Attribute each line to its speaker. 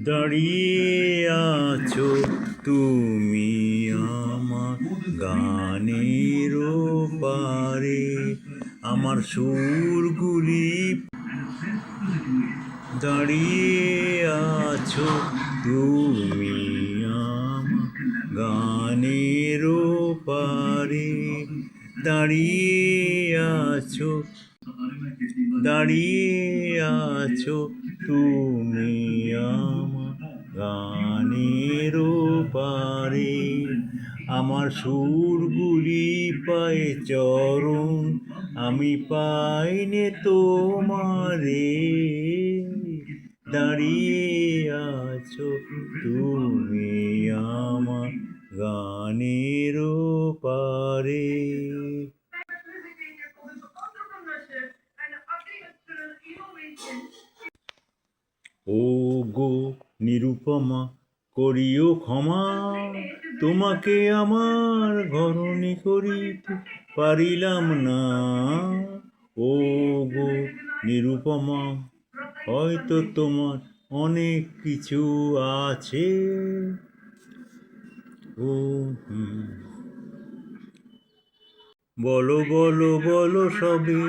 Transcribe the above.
Speaker 1: দাঁড়িয়ে আছো তুমি আমার গানের পারে, আমার সুরগুলি দাঁড়িয়ে আছো তুমি আমার গানের পারে, দাঁড়িয়ে আছো তুমি আমার গানের পারে, আমার সুরগুলি পায়ে চরণ, আমি পাইনে তোমারে, দাঁড়িয়ে আছো তুমি আমার গানের পারে। ও গো নিরুপমা, করিও ক্ষমা, তোমাকে আমার ঘরণী করিতে পারিলাম না। ও গো নিরুপমা, হয়তো তোমার অনেক কিছু আছে। ও বলো বলো বলো সবে।